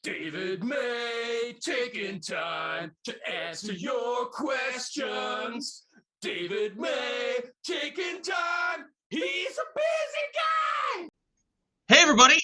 David May taking time to answer your questions. David May taking time. He's a busy guy. Hey, everybody.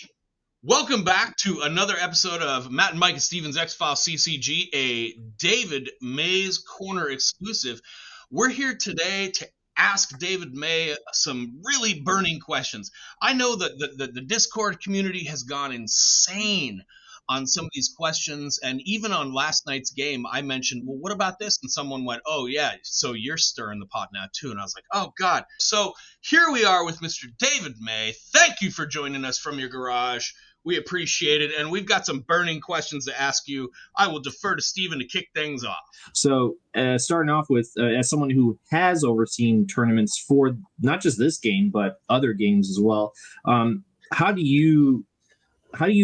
Welcome back to another episode of Matt and Mike and Steven's X-Files CCG, a David May's Corner exclusive. We're here today to ask David May some really burning questions. I know that the Discord community has gone insane on some of these questions, and even on last night's game, I mentioned, well, what about this? And someone went, oh, yeah, so you're stirring the pot now, too. And I was like, oh, God. So here we are with Mr. David May. Thank you for joining us from your garage. We appreciate it, and we've got some burning questions to ask you. I will defer to Steven to kick things off. So, starting off with, as someone who has overseen tournaments for not just this game but other games as well, how do you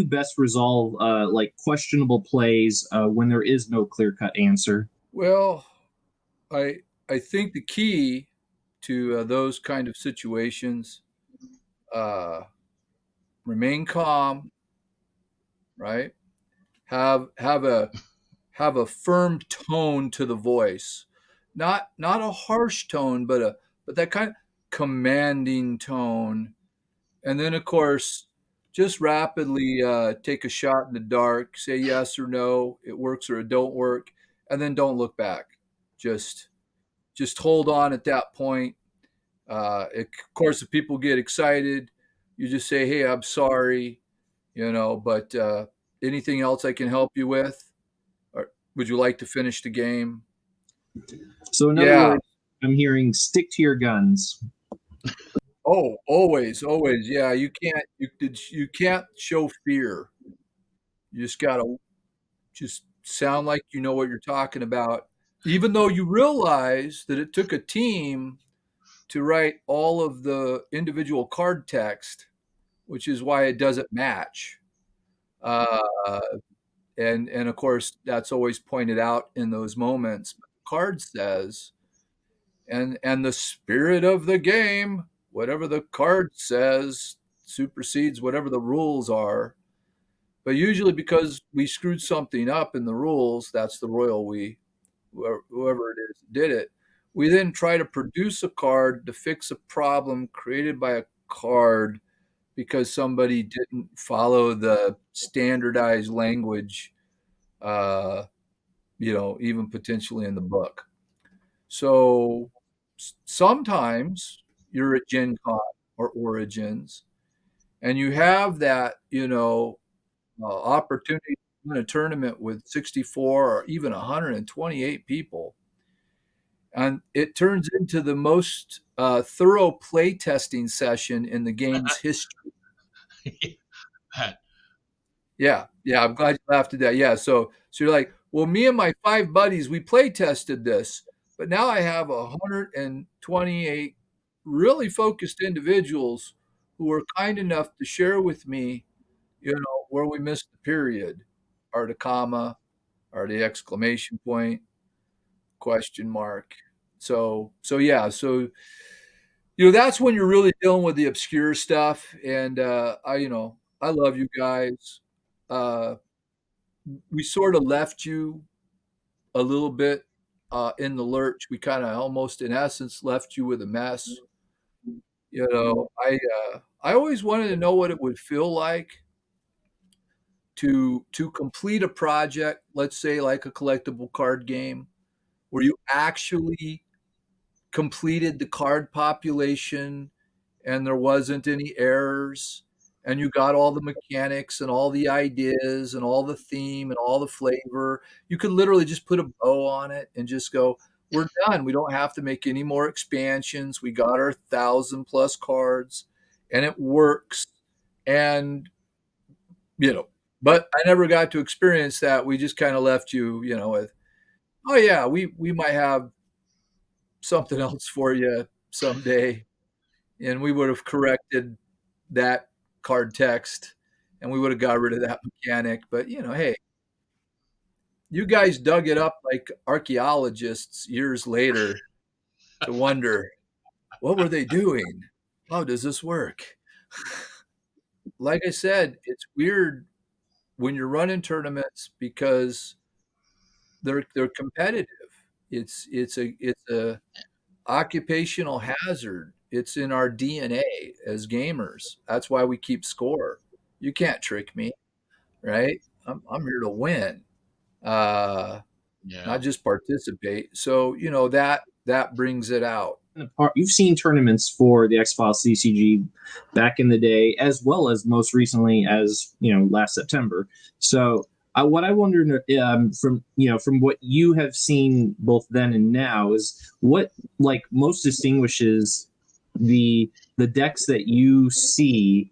best resolve like questionable plays when there is no clear-cut answer? Well, I think the key to those kind of situations, remain calm, right? Have a firm tone to the voice, not a harsh tone, but that kind of commanding tone. And then, of course, just rapidly take a shot in the dark, say yes or no, it works or it don't work, and then don't look back. Just hold on at that point. Of course, if people get excited, you just say, hey, I'm sorry, but anything else I can help you with? Or would you like to finish the game? So, in other words, I'm hearing stick to your guns. Oh, always. Yeah, you can't show fear. You just got to just sound like you know what you're talking about, even though you realize that it took a team to write all of the individual card text, which is why it doesn't match. And of course, that's always pointed out in those moments. But the card says, and the spirit of the game, whatever the card says, supersedes whatever the rules are. But usually because we screwed something up in the rules, that's the royal we, whoever it is, did it. We then try to produce a card to fix a problem created by a card because somebody didn't follow the standardized language, even potentially in the book. So sometimes you're at Gen Con or Origins, and you have that, opportunity to win a tournament with 64 or even 128 people. And it turns into the most thorough play testing session in the game's history. Yeah, I'm glad you laughed at that. Yeah, so you're like, well, me and my 5 buddies, we play tested this, but now I have 128 really focused individuals who were kind enough to share with me, where we missed the period, or the comma, or the exclamation point, question mark. So yeah, that's when you're really dealing with the obscure stuff. And I love you guys. We sort of left you a little bit in the lurch. We kind of almost, in essence, left you with a mess. I always wanted to know what it would feel like to complete a project, let's say like a collectible card game, where you actually completed the card population and there wasn't any errors, and you got all the mechanics and all the ideas and all the theme and all the flavor. You could literally just put a bow on it and just go, we're done. We don't have to make any more expansions. We got our 1,000+ cards and it works. And, but I never got to experience that. We just kind of left you, with, oh yeah, we might have something else for you someday. And we would have corrected that card text and we would have got rid of that mechanic. But, hey, you guys dug it up like archaeologists years later to wonder, what were they doing? How does this work? Like I said, it's weird when you're running tournaments, because they're competitive. It's a occupational hazard. It's in our DNA as gamers. That's why we keep score. You can't trick me, right? I'm here to win, uh, Yeah. not just participate. So that brings it out. You've seen tournaments for the X-Files CCG back in the day, as well as most recently as last September. So what I wonder, from what you have seen both then and now, is what most distinguishes the decks that you see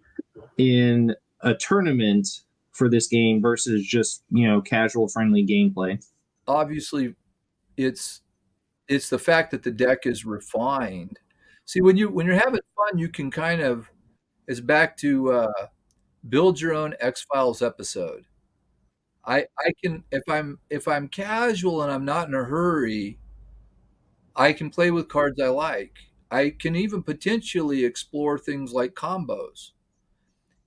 in a tournament for this game versus just casual friendly gameplay. Obviously, it's the fact that the deck is refined. See, when you're having fun, you can kind of, it's back to build your own X-Files episode. I can, if I'm casual and I'm not in a hurry, I can play with cards I like. I can even potentially explore things like combos.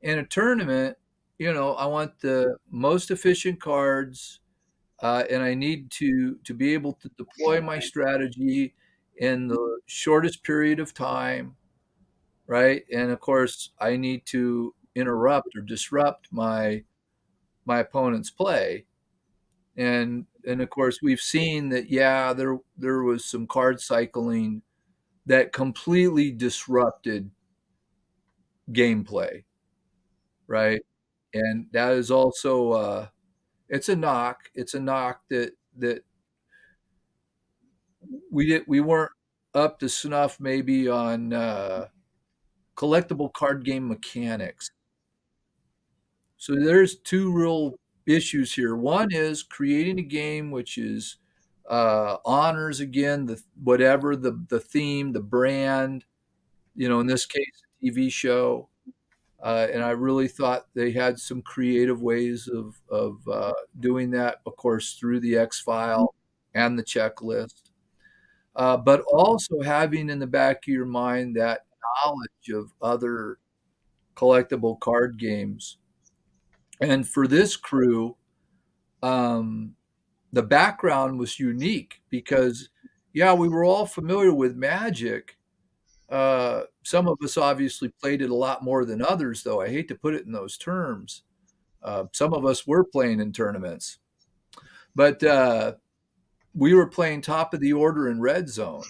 In a tournament, I want the most efficient cards, and I need to be able to deploy my strategy in the shortest period of time, right? And of course, I need to interrupt or disrupt my opponent's play. And of course, we've seen that, yeah, there was some card cycling that completely disrupted gameplay, right? And that is also it's a knock. It's a knock that we weren't up to snuff maybe on collectible card game mechanics. So there's two real issues here. One is creating a game which is honors again the whatever the theme, the brand. In this case, a TV show. And I really thought they had some creative ways of doing that, of course, through the X file and the checklist. But also having in the back of your mind that knowledge of other collectible card games. And for this crew, um, the background was unique because, yeah, we were all familiar with Magic. Some of us obviously played it a lot more than others, though. I hate to put it in those terms. Some of us were playing in tournaments, but we were playing top of the order in Red Zone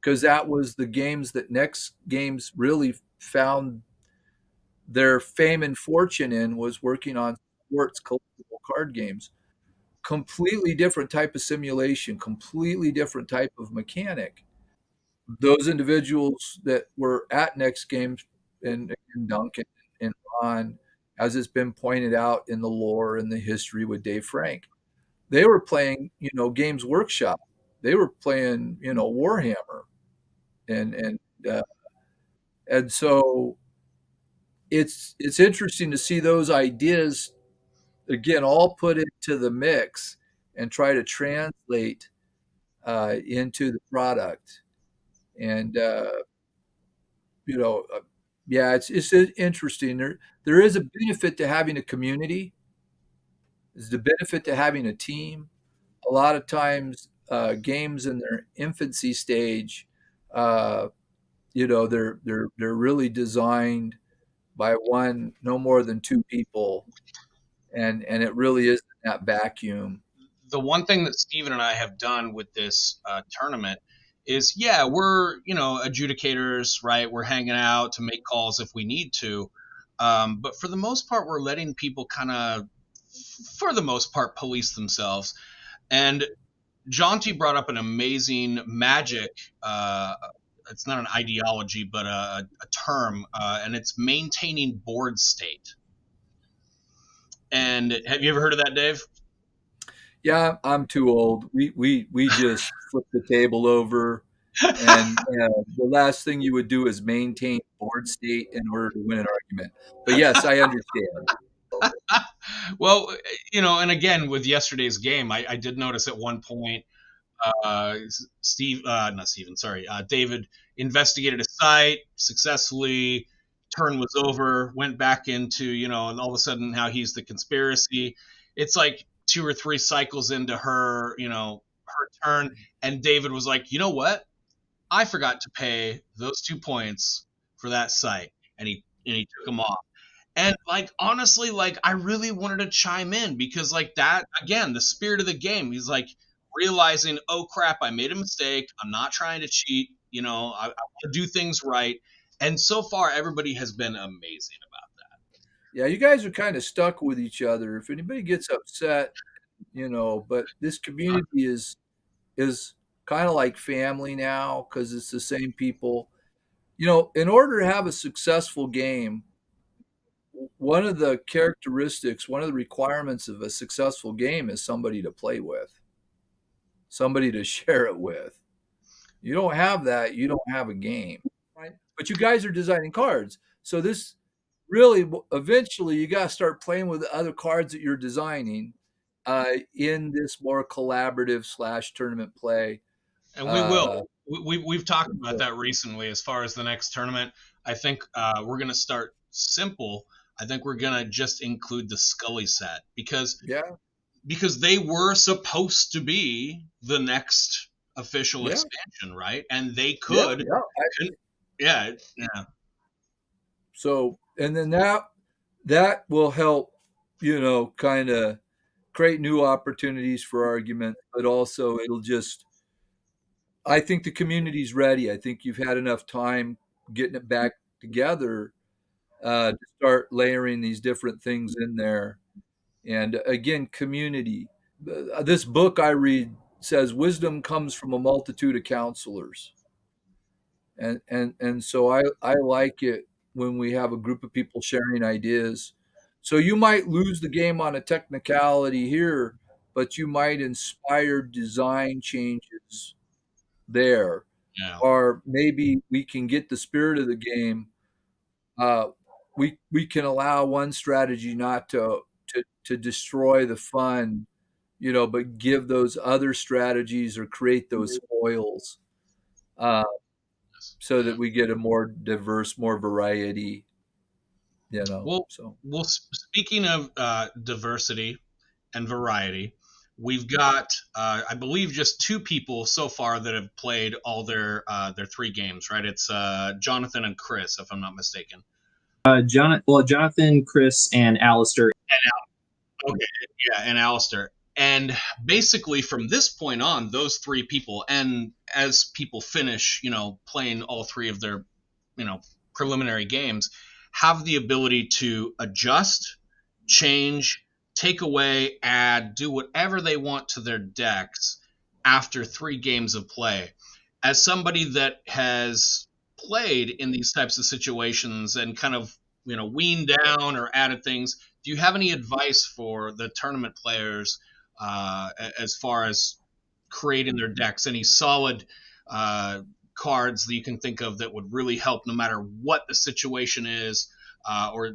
because that was the games that Next Games really found their fame and fortune in, was working on sports collectible card games. Completely different type of simulation, completely different type of mechanic. Those individuals that were at Next Games, and Duncan and Ron, as it's been pointed out in the lore and the history with Dave Frank, they were playing, Games Workshop. They were playing, Warhammer, and and uh, and so it's interesting to see those ideas again all put into the mix and try to translate into the product. And you know, uh, yeah, it's interesting. There is a benefit to having a community. There's the benefit to having a team. A lot of times, games in their infancy stage, uh, they're really designed by one, no more than two people, and it really is that vacuum. The one thing that Steven and I have done with this tournament is, yeah, we're adjudicators, right? We're hanging out to make calls if we need to, but for the most part, we're letting people kind of, for the most part, police themselves. And Jonty brought up an amazing Magic. It's not an ideology, but a term, and it's maintaining board state. And have you ever heard of that, Dave? Yeah, I'm too old. We just flip the table over, and the last thing you would do is maintain board state in order to win an argument. But yes, I understand. Well, and again, with yesterday's game, I did notice at one point, not Steven, sorry, David investigated a site successfully, turn was over, went back into, and all of a sudden now he's the conspiracy. It's like 2 or 3 cycles into her, her turn, and David was like, you know what? I forgot to pay those 2 points for that site, and he took them off. And like honestly, like I really wanted to chime in because like that again, the spirit of the game. He's like realizing, oh crap, I made a mistake. I'm not trying to cheat. I want to do things right. And so far, everybody has been amazing about that. Yeah, you guys are kind of stuck with each other. If anybody gets upset, but this community is kind of like family now because it's the same people. In order to have a successful game, one of the characteristics, one of the requirements of a successful game is somebody to play with, somebody to share it with. You don't have that, you don't have a game. Right? But you guys are designing cards. So this really, eventually, you got to start playing with the other cards that you're designing in this more collaborative / tournament play. And we will. We've talked about that recently as far as the next tournament. I think we're going to start simple. I think we're going to just include the Scully set because they were supposed to be the next official expansion, right? And they could. Yeah. So, and then that will help, kind of create new opportunities for argument, but also it'll just, I think the community's ready. I think you've had enough time getting it back together to start layering these different things in there. And again, community. This book I read says wisdom comes from a multitude of counselors. And so I like it when we have a group of people sharing ideas. So you might lose the game on a technicality here, but you might inspire design changes there. Yeah. Or maybe we can get the spirit of the game. We can allow one strategy not to destroy the fun, but give those other strategies or create those foils so that we get a more diverse, more variety. Well, speaking of diversity and variety, we've got, I believe, just 2 people so far that have played all their 3 games, right? It's Jonathan and Chris, if I'm not mistaken. Jonathan, Chris, and Alistair. And Alistair. And basically, from this point on, those 3 people, and as people finish, playing all 3 of their, preliminary games, have the ability to adjust, change, take away, add, do whatever they want to their decks after 3 games of play. As somebody that has played in these types of situations and kind of, weaned down or added things, do you have any advice for the tournament players as far as creating their decks? Any solid cards that you can think of that would really help no matter what the situation is? Or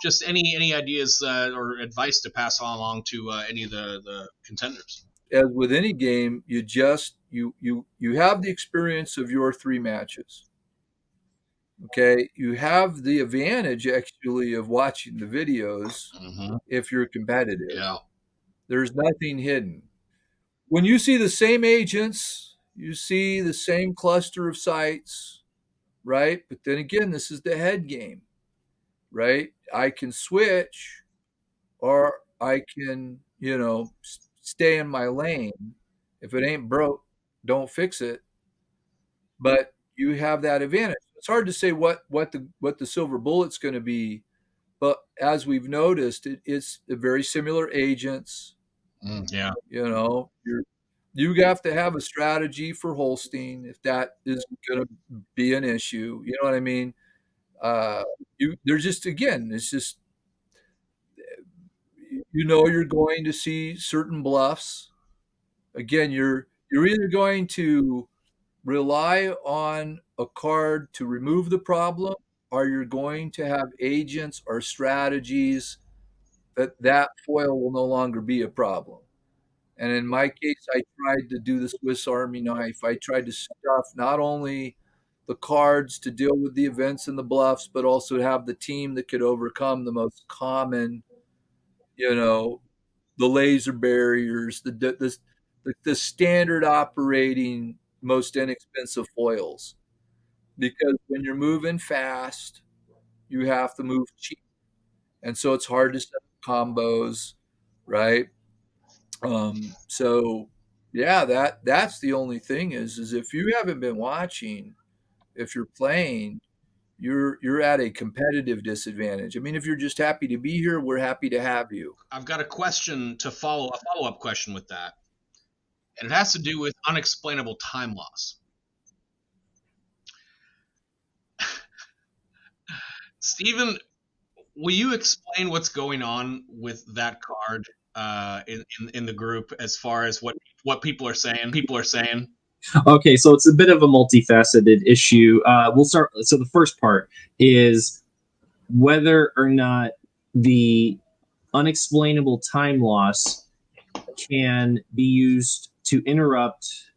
just any ideas or advice to pass along to any of the contenders? As with any game, you have the experience of your 3 matches. Okay, you have the advantage actually of watching the videos if you're competitive. Yeah. There's nothing hidden. When you see the same agents, you see the same cluster of sites, right? But then again, this is the head game, right? I can switch or I can, stay in my lane. If it ain't broke, don't fix it. But you have that advantage. It's hard to say what the silver bullet's going to be, but as we've noticed, it's very similar agents. Yeah. You have to have a strategy for Holstein if that is going to be an issue. You know what I mean? There's just, again, it's just, you're going to see certain bluffs. Again, you're either going to rely on a card to remove the problem, or you're going to have agents or strategies that foil will no longer be a problem. And in my case, I tried to do the Swiss Army knife. I tried to stuff not only the cards to deal with the events and the bluffs, but also have the team that could overcome the most common, the laser barriers, the standard operating, most inexpensive foils. Because when you're moving fast, you have to move cheap, and so it's hard to set up combos, right? So yeah, that's the only thing is if you haven't been watching, if you're playing, you're at a competitive disadvantage. I mean, if you're just happy to be here, we're happy to have you. I've got a follow-up question with that, and it has to do with unexplainable time loss. Stephen, will you explain what's going on with that card in the group as far as what people are saying? Okay, so it's a bit of a multifaceted issue. We'll start. So the first part is whether or not the unexplainable time loss can be used to interrupt,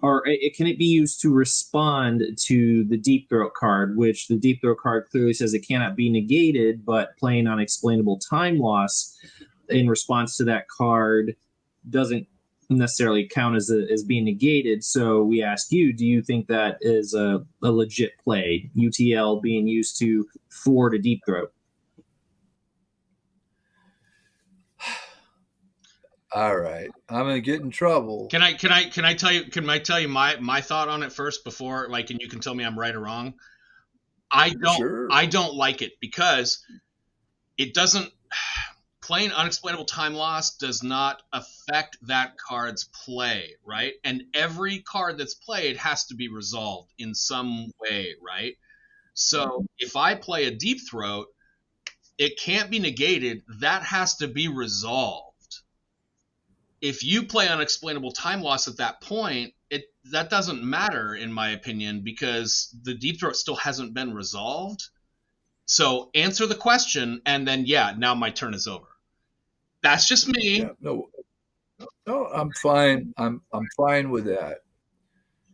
or can it be used to respond to the Deep Throat card, which the Deep Throat card clearly says it cannot be negated, but playing unexplainable time loss in response to that card doesn't necessarily count as being negated. So we ask you, do you think that is a legit play, UTL being used to thwart a Deep Throat? All right, I'm gonna get in trouble. Can I tell you my thought on it first before, like, and you can tell me I'm right or wrong? I don't like it because it doesn't. Playing unexplainable time loss does not affect that card's play, right? And every card that's played has to be resolved in some way, right? So if I play a Deep Throat, it can't be negated. That has to be resolved. If you play unexplainable time loss at that point, that doesn't matter, in my opinion, because the Deep Throat still hasn't been resolved. So answer the question, and then now my turn is over. That's just me. Yeah, no, I'm fine. I'm fine with that.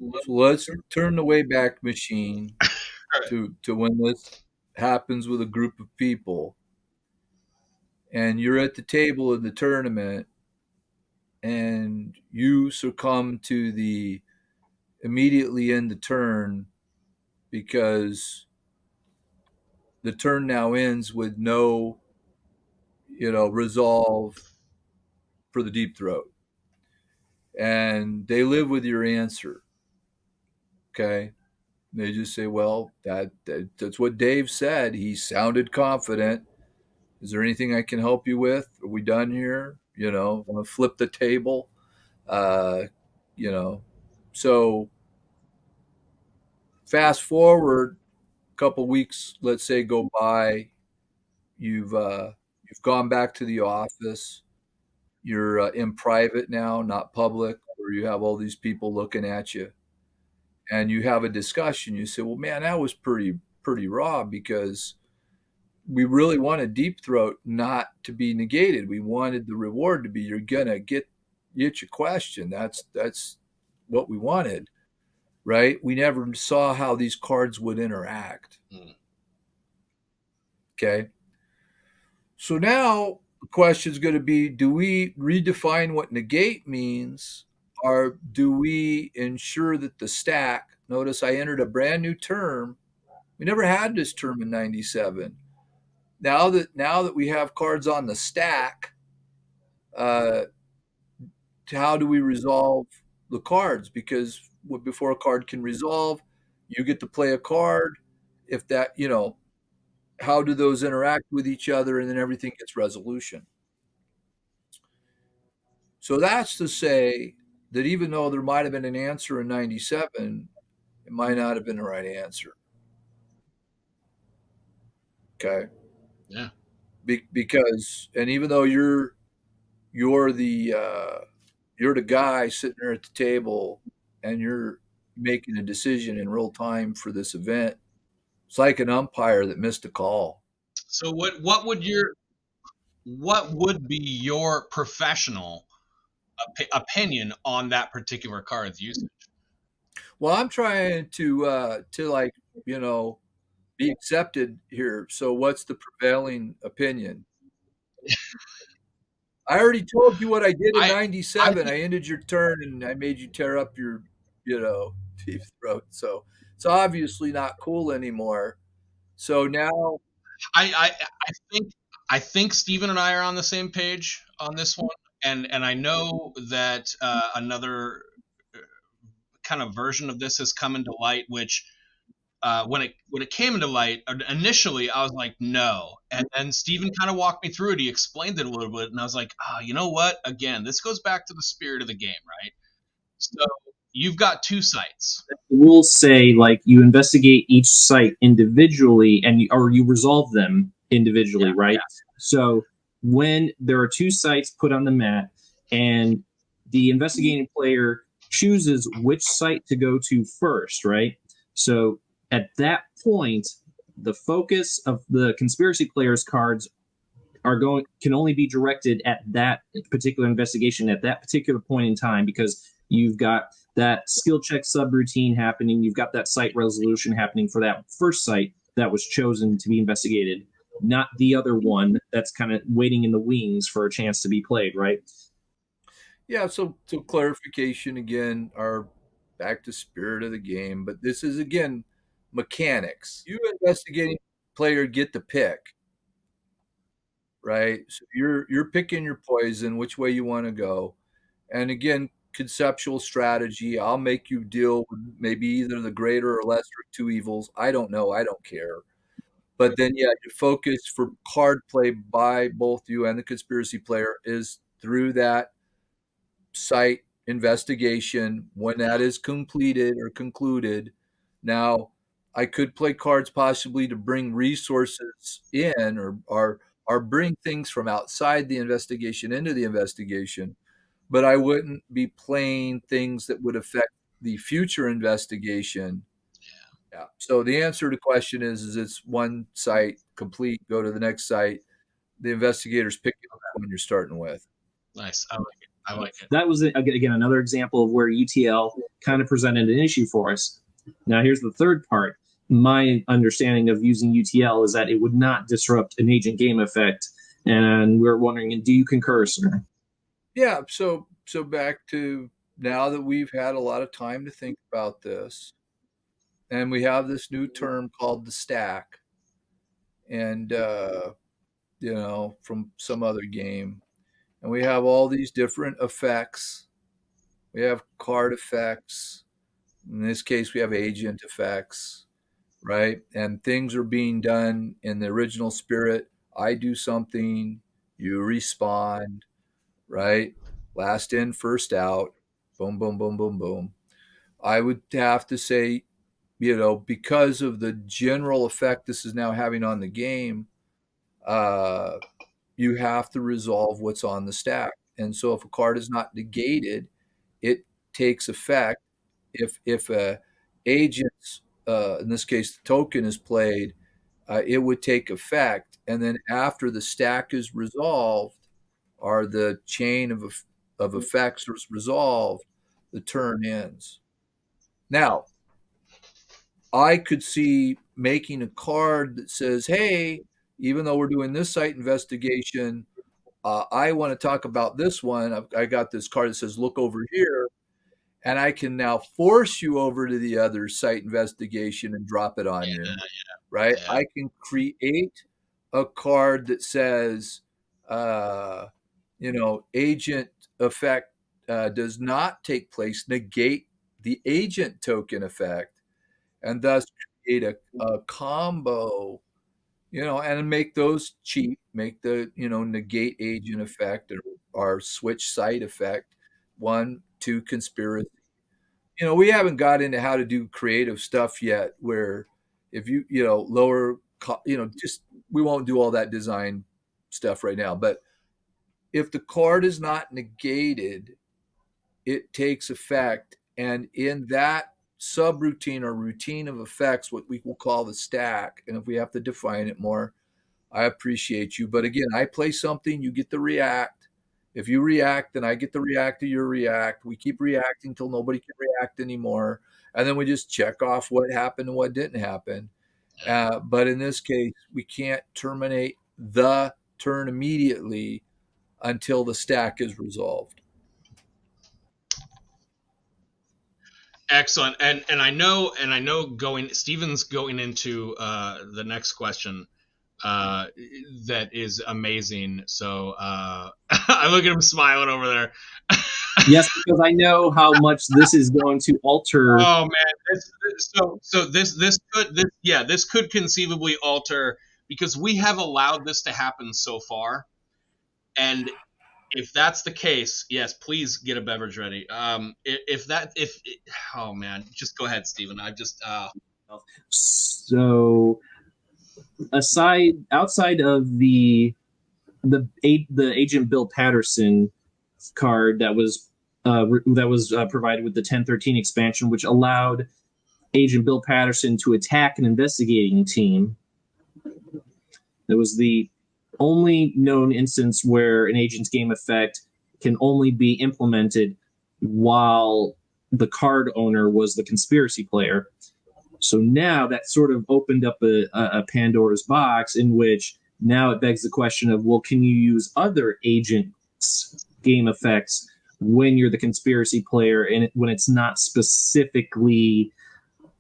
So let's turn the Wayback Machine to when this happens with a group of people, and you're at the table in the tournament, and you succumb to the immediately end the turn because the turn now ends with no, resolve for the Deep Throat, and they live with your answer. Okay, they just say, "Well, that's what Dave said. He sounded confident. Is there anything I can help you with? Are we done here? I'm gonna flip the table." Uh, you know, so fast forward a couple weeks, let's say, go by. You've gone back to the office. You're in private now, not public, where you have all these people looking at you, and you have a discussion. You say, "Well, man, that was pretty raw because we really wanted Deep Throat not to be negated. We wanted the reward to be you're gonna get your question. That's what we wanted, right? We never saw how these cards would interact." Okay. So now the question is going to be, do we redefine what negate means, or do we ensure that the stack, notice I entered a brand new term. We never had this term in 97. Now that we have cards on the stack, how do we resolve the cards? Because before a card can resolve, you get to play a card. If that, how do those interact with each other, and then everything gets resolution. So that's to say that even though there might have been an answer in 97, it might not have been the right answer. Okay. Yeah. Because, and even though you're the guy sitting there at the table and you're making a decision in real time for this event, it's like an umpire that missed a call. So what would be your professional opinion on that particular card's usage? Well, I'm trying to like, you know, be accepted here. So what's the prevailing opinion? I already told you what I did in I I '97. I ended your turn and I made you tear up your, deep throat. So it's obviously not cool anymore. So now, I think Steven and I are on the same page on this one, and I know that another kind of version of this has come into light, which when it came into light initially, I was like, no, and then Steven kind of walked me through it. He explained it a little bit, and I was like, you know what? Again, this goes back to the spirit of the game, right? So you've got two sites. The rules say like you investigate each site individually, or you resolve them individually, right? Yeah. So when there are two sites put on the mat, and the investigating player chooses which site to go to first, right? So at that point, the focus of the conspiracy player's cards can only be directed at that particular investigation at that particular point in time, because you've got that skill check subroutine happening, you've got that site resolution happening for that first site that was chosen to be investigated, not the other one that's kind of waiting in the wings for a chance to be played, right? yeah, so clarification again, are back to spirit of the game, but this is again mechanics. You investigating player get the pick, right? So you're picking your poison, which way you want to go. And again, conceptual strategy. I'll make you deal with maybe either the greater or lesser of two evils. I don't know. I don't care. But then, yeah, your focus for card play by both you and the conspiracy player is through that site investigation. When that is completed or concluded, now I could play cards possibly to bring resources in, or bring things from outside the investigation into the investigation, but I wouldn't be playing things that would affect the future investigation. Yeah. So the answer to the question is it's one site complete, go to the next site. The investigators pick the one you're starting with. Nice. I like it. I like it. That was again another example of where UTL kind of presented an issue for us. Now here's the third part. My understanding of using UTL is that it would not disrupt an agent game effect, and we're wondering, do you concur, sir? Yeah. So back to now that we've had a lot of time to think about this, and we have this new term called the stack, and from some other game, and we have all these different effects. We have card effects. In this case, we have agent effects, right? And things are being done in the original spirit. I do something, you respond, right? Last in, first out. Boom, boom, boom, boom, boom. I would have to say, because of the general effect this is now having on the game, uh, you have to resolve what's on the stack. And so if a card is not negated, it takes effect. If a agent's, in this case, the token is played, it would take effect. And then after the stack is resolved, or the chain of effects is resolved, the turn ends. Now, I could see making a card that says, hey, even though we're doing this site investigation, I want to talk about this one. I got this card that says, look over here. And I can now force you over to the other site investigation and drop it on you, right? Yeah. I can create a card that says, agent effect does not take place, negate the agent token effect, and thus create a combo, and make those cheap, make the, negate agent effect or switch site effect, 1, 2 conspiracy. We haven't got into how to do creative stuff yet, where if lower, just, we won't do all that design stuff right now. But if the card is not negated, it takes effect. And in that subroutine or routine of effects, what we will call the stack, and if we have to define it more, I appreciate you. But again, I play something, you get to react. If you react, then I get to react to your react. We keep reacting till nobody can react anymore. And then we just check off what happened and what didn't happen. But in this case, we can't terminate the turn immediately until the stack is resolved. Excellent. And I know Steven's going into the next question that is amazing. So I look at him smiling over there. Yes, because I know how much this is going to alter. Oh man, this could conceivably alter, because we have allowed this to happen so far, and if that's the case, yes, please get a beverage ready. Oh man, just go ahead, Steven. So outside of the Agent Bill Patterson card that was provided with the 1013 expansion, which allowed Agent Bill Patterson to attack an investigating team. It was the only known instance where an agent's game effect can only be implemented while the card owner was the conspiracy player. So now that sort of opened up a Pandora's box, in which now it begs the question of, well, can you use other agents' game effects when you're the conspiracy player and when it's not specifically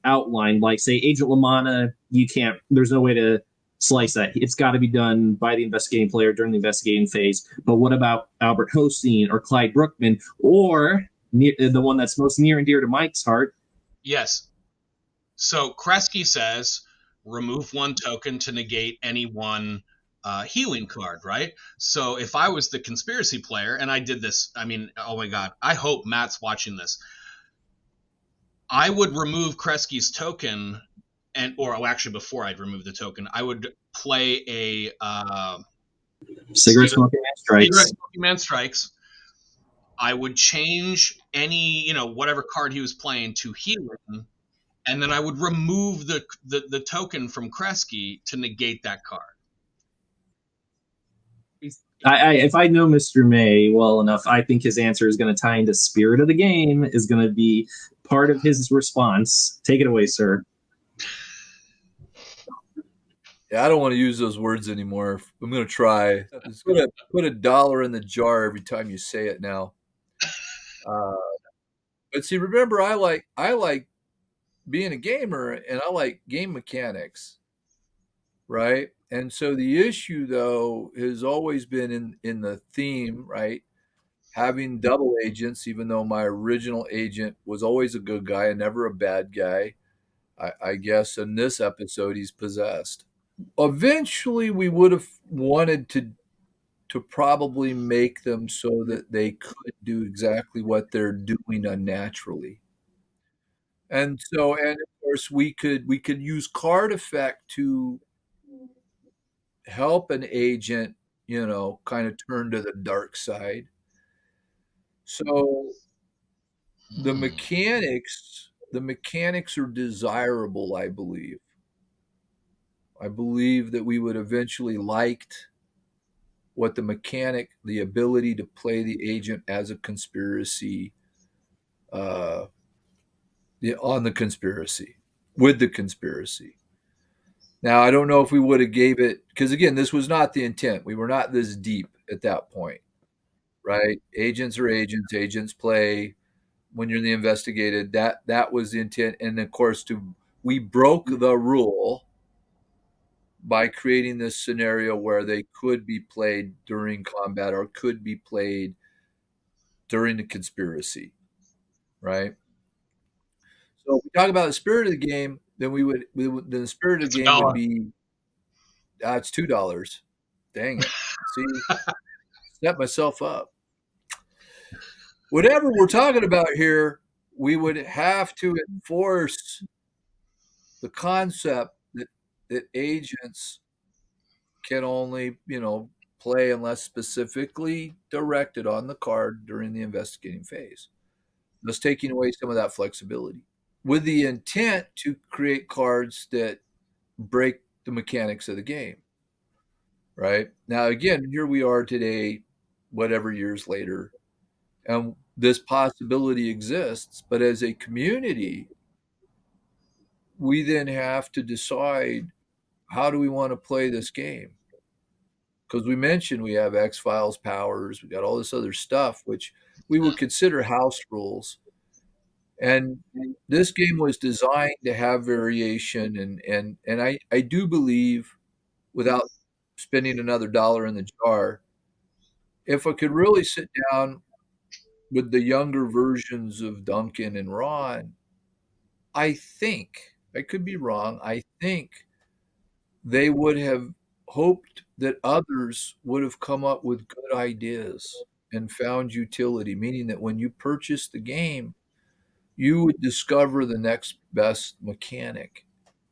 outlined? Like, say, Agent LaManna, you can't, there's no way to slice that. It's got to be done by the investigating player during the investigating phase. But what about Albert Hosteen or Clyde Brookman, or the one that's most near and dear to Mike's heart? Yes. So Kresge says remove one token to negate any one healing card, right? So if I was the conspiracy player and I did this, I mean, oh my God, I hope Matt's watching this. I would remove Kresge's token, actually before I'd remove the token, I would play a Cigarette Smoking Man Strikes. I would change any, whatever card he was playing to healing, and then I would remove the token from Kresge to negate that card. If I know Mr. May well enough, I think his answer is going to tie into spirit of the game, is going to be part of his response. Take it away, sir. Yeah, I don't want to use those words anymore. I'm going to try. I'm going to put $1 in the jar every time you say it now. But see, remember, I like being a gamer, and I like game mechanics, right? And so the issue, though, has always been in the theme, right? Having double agents, even though my original agent was always a good guy and never a bad guy. I guess in this episode, he's possessed. Eventually, we would have wanted to probably make them so that they could do exactly what they're doing unnaturally. And of course, we could use card effect to help an agent, kind of turn to the dark side. So the mechanics are desirable, I believe. I believe that we would eventually liked what the ability to play the agent as a conspiracy, on the conspiracy, with the conspiracy. Now, I don't know if we would have gave it, because again, this was not the intent. We were not this deep at that point, right? Agents are agents. Agents play when you're in the investigated. That was the intent. And of course, we broke the rule by creating this scenario where they could be played during combat or could be played during the conspiracy, right? So if we talk about the spirit of the game, then the spirit of the game would be, it's $2. Dang it. See, set myself up. Whatever we're talking about here, we would have to enforce the concept that agents can only, play unless specifically directed on the card during the investigating phase, thus taking away some of that flexibility, with the intent to create cards that break the mechanics of the game. Right now, again, here we are today whatever years later. And this possibility exists, but as a community, we then have to decide, how do we want to play this game? Because we mentioned we have X-Files powers, we got all this other stuff, which we would consider house rules. And this game was designed to have variation, and I do believe, without spending another dollar in the jar, if I could really sit down with the younger versions of Duncan and Ron, I think, I could be wrong, I think they would have hoped that others would have come up with good ideas and found utility, meaning that when you purchase the game, you would discover the next best mechanic.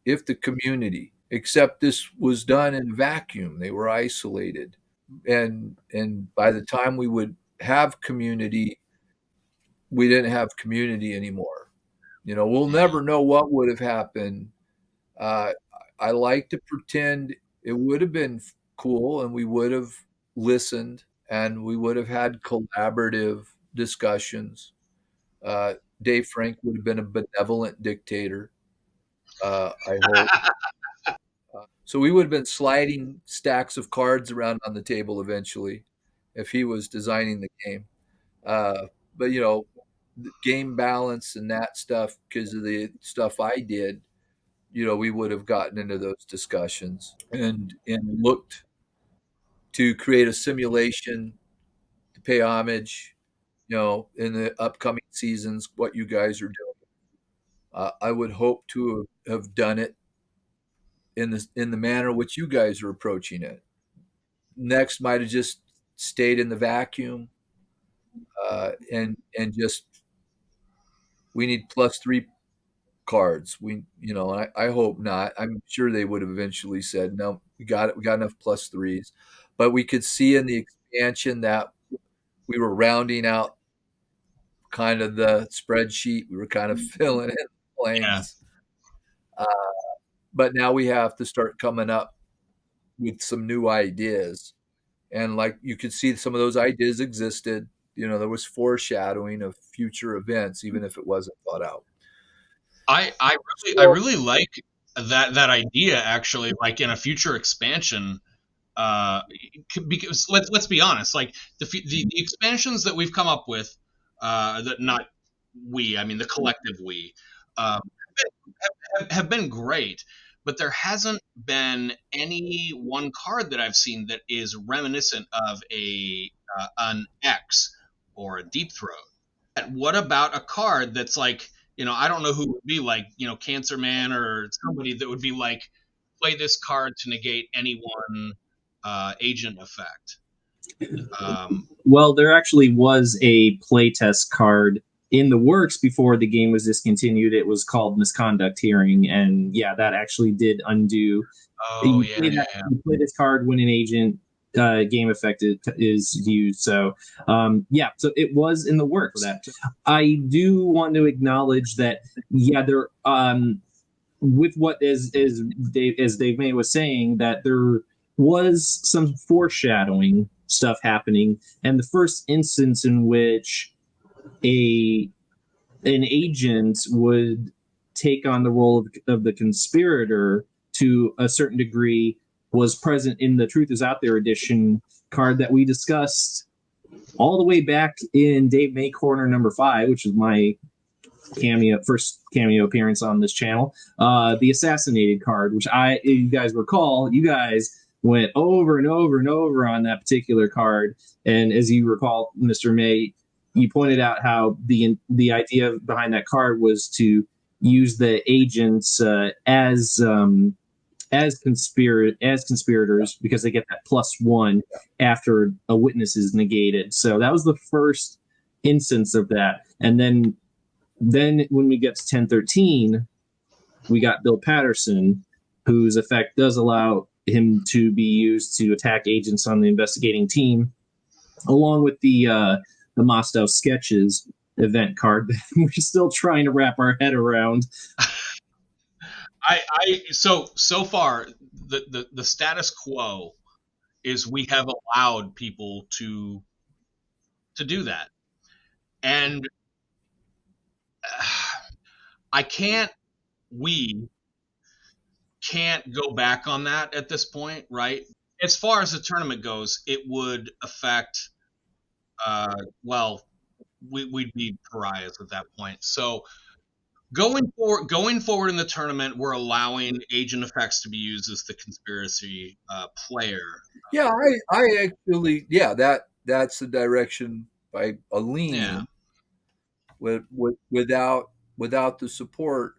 If the community, except this was done in a vacuum, they were isolated. And by the time we would have community, we didn't have community anymore. We'll never know what would have happened. Uh, I like to pretend it would have been cool, and we would have listened, and we would have had collaborative discussions. Dave Frank would have been a benevolent dictator, I hope. So we would have been sliding stacks of cards around on the table eventually if he was designing the game. But the game balance and that stuff, because of the stuff I did, we would have gotten into those discussions and looked to create a simulation to pay homage, in the upcoming seasons, what you guys are doing. I would hope to have done it in the manner which you guys are approaching it. Next might have just stayed in the vacuum, and just, we need +3 cards. I hope not. I'm sure they would have eventually said, no, we got it. We got enough +3s. But we could see in the expansion that we were rounding out kind of the spreadsheet. We were kind of filling in blanks. Yeah. But now we have to start coming up with some new ideas. And like you could see, some of those ideas existed. There was foreshadowing of future events, even if it wasn't thought out. I really like that idea, actually, like in a future expansion, because let's be honest, like the expansions that we've come up with, that not we, I mean the collective we, have been great, but there hasn't been any one card that I've seen that is reminiscent of an X or a deep throat. What about a card that's like, I don't know who would be like, Cancer Man or somebody that would be like, play this card to negate any one agent effect. Well, there actually was a playtest card in the works before the game was discontinued. It was called Misconduct Hearing, and yeah, that actually did undo. Oh, You play this card when an agent game effect is used. So so it was in the works. For that, I do want to acknowledge that there with what as Dave May was saying, that there was some foreshadowing stuff happening, and the first instance in which an agent would take on the role of the conspirator to a certain degree was present in the Truth Is Out There edition card that we discussed all the way back in Dave May Corner number 5, which is my first cameo appearance on this channel. The Assassinated card, which you guys recall, you guys went over and over and over on that particular card. And as you recall, Mr. May, you pointed out how the idea behind that card was to use the agents as conspirators, because they get that +1 after a witness is negated. So that was the first instance of that. And then when we get to 1013, we got Bill Patterson, whose effect does allow him to be used to attack agents on the investigating team, along with the Mostow Sketches event card that we're still trying to wrap our head around. So far the status quo is we have allowed people to to do that. And we can't go back on that at this point, right? As far as the tournament goes, it would affect, well, we'd be pariahs at that point. So going forward in the tournament, we're allowing agent effects to be used as the conspiracy player. Yeah, I actually, that's the direction I lean Yeah. in without the support.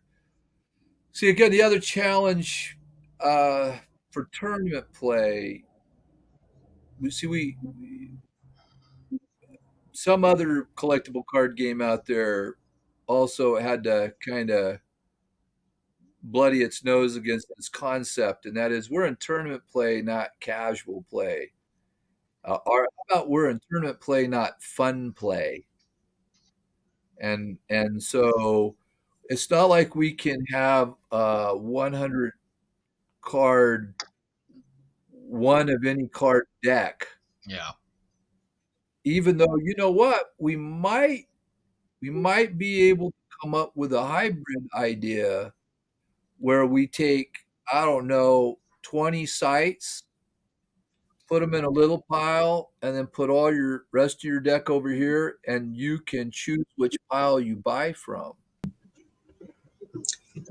See, again, the other challenge for tournament play, we some other collectible card game out there also had to kind of bloody its nose against this concept, and that is we're in tournament play, not casual play. Or how about we're in tournament play, not fun play? And so it's not like we can have a 100 card one of any card deck. Yeah. Even though, you know what, we might be able to come up with a hybrid idea where we take, I don't know, 20 sites, put them in a little pile, and then put all your rest of your deck over here, and you can choose which pile you buy from.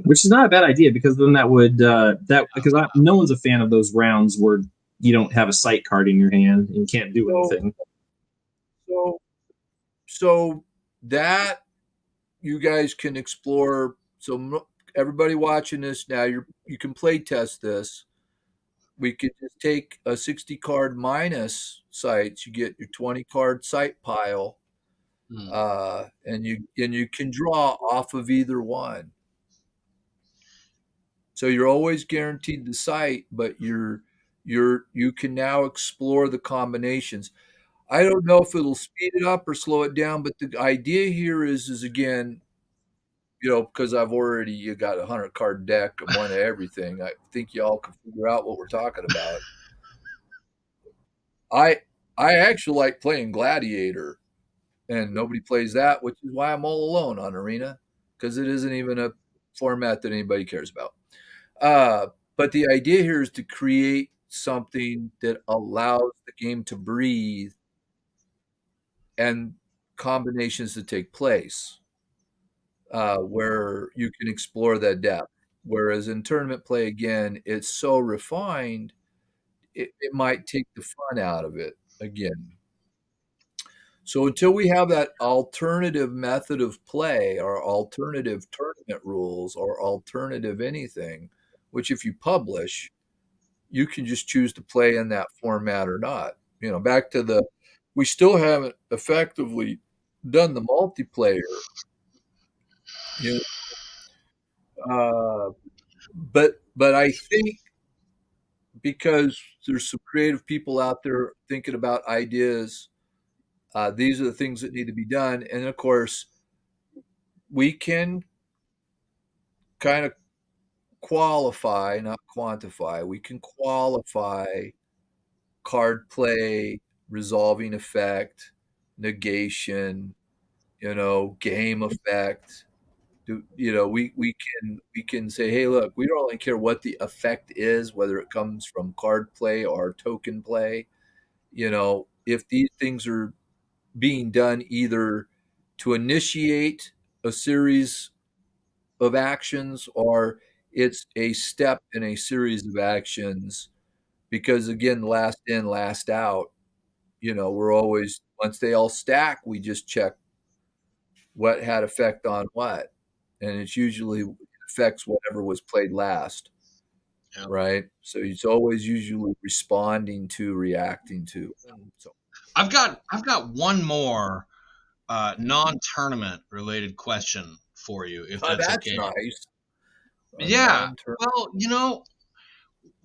Which is not a bad idea, because then that would no one's a fan of those rounds where you don't have a sight card in your hand and can't do anything. So that you guys can explore. So everybody watching this now, you can play test this. We could just take a 60 card minus sites. You get your 20 card site pile, and you can draw off of either one. So you're always guaranteed the site, but you can now explore the combinations. I don't know if it'll speed it up or slow it down, but the idea here is again, because you got a 100 card deck of one of everything. I think y'all can figure out what we're talking about. I actually like playing Gladiator, and nobody plays that, which is why I'm all alone on Arena, because it isn't even a format that anybody cares about. But the idea here is to create something that allows the game to breathe and combinations to take place, where you can explore that depth. Whereas in tournament play, again, it's so refined, it might take the fun out of it again. So until we have that alternative method of play or alternative tournament rules or alternative anything, which if you publish, you can just choose to play in that format or not. Back to we still haven't effectively done the multiplayer. But I think because there's some creative people out there thinking about ideas, these are the things that need to be done. And of course, we can kind of qualify, not quantify, we can qualify card play, resolving effect, negation, game effect. We can say, hey, look, we don't really care what the effect is, whether it comes from card play or token play. If these things are being done either to initiate a series of actions or it's a step in a series of actions, because again, last in, last out, we're always, once they all stack, we just check what had effect on what. And it's usually affects whatever was played last. Yeah. Right. So it's always usually responding to, reacting to. So I've got one more non-tournament related question for you, if that's okay. Nice. Yeah. Well,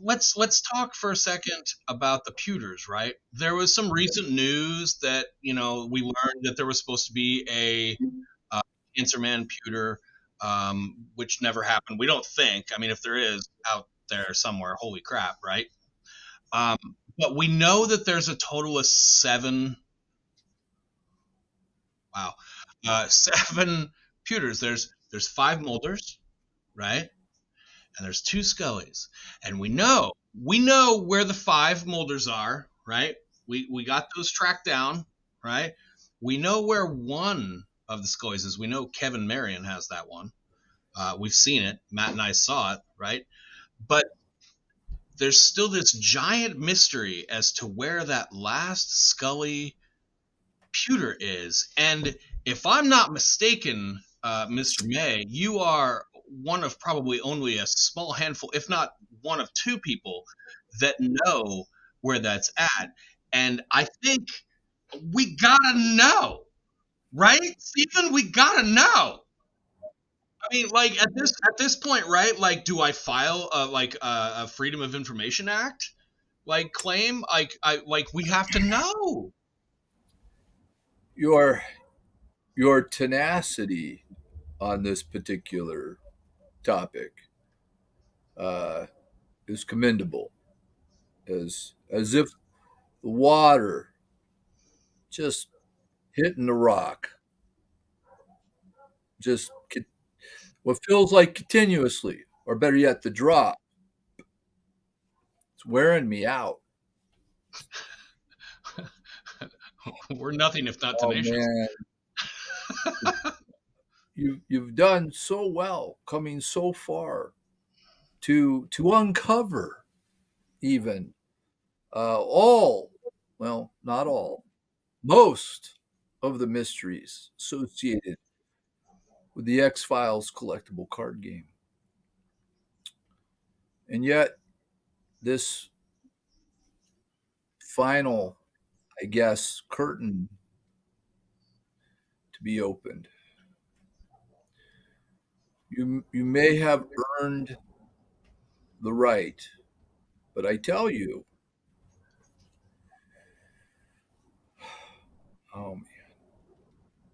let's talk for a second about the pewters, right? There was some recent news that, we learned that there was supposed to be a Cancer Man pewter, which never happened. We don't think. I mean, if there is out there somewhere, holy crap, right? But we know that there's a total of 7 Wow. 7 pewters. There's 5 Mulders, right? And there's 2 Scullys. And we know where the 5 Mulders are, right? We got those tracked down, right? We know where one of the Scullys is. We know Kevin Marion has that one. We've seen it. Matt and I saw it, right? But there's still this giant mystery as to where that last Scully pewter is. And if I'm not mistaken, Mr. May, you are one of probably only a small handful, if not one of 2 people that know where that's at. And I think we gotta know, right, Stephen? We gotta know. I mean, like at this point, right? Like, do I file a Freedom of Information Act claim? We have to know. Your tenacity on this particular topic is commendable. As if the water just hitting the rock, just what feels like continuously, or better yet, the drop. It's wearing me out. We're nothing if not Oh tenacious. man, you've done so well, coming so far to uncover even all, well, not all, most of the mysteries associated with the X-Files collectible card game. And yet, this final, I guess, curtain to be opened. You may have earned the right, but I tell you, oh man,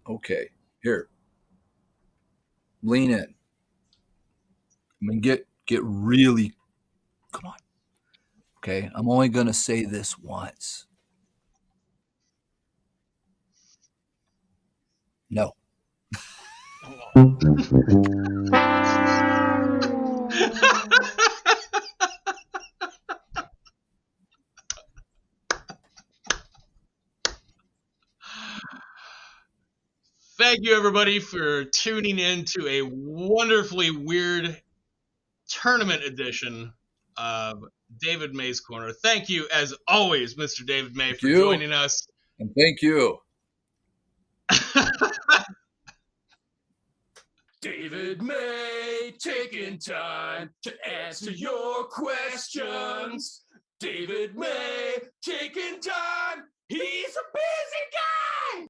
okay, here, lean in. I mean, get really, come on. Okay, I'm only gonna say this once. No. Thank you, everybody, for tuning in to a wonderfully weird tournament edition of David May's Corner. Thank you, as always, Mr. David May, for joining us. And thank you. David May taking time to answer your questions. David May taking time. He's a busy guy.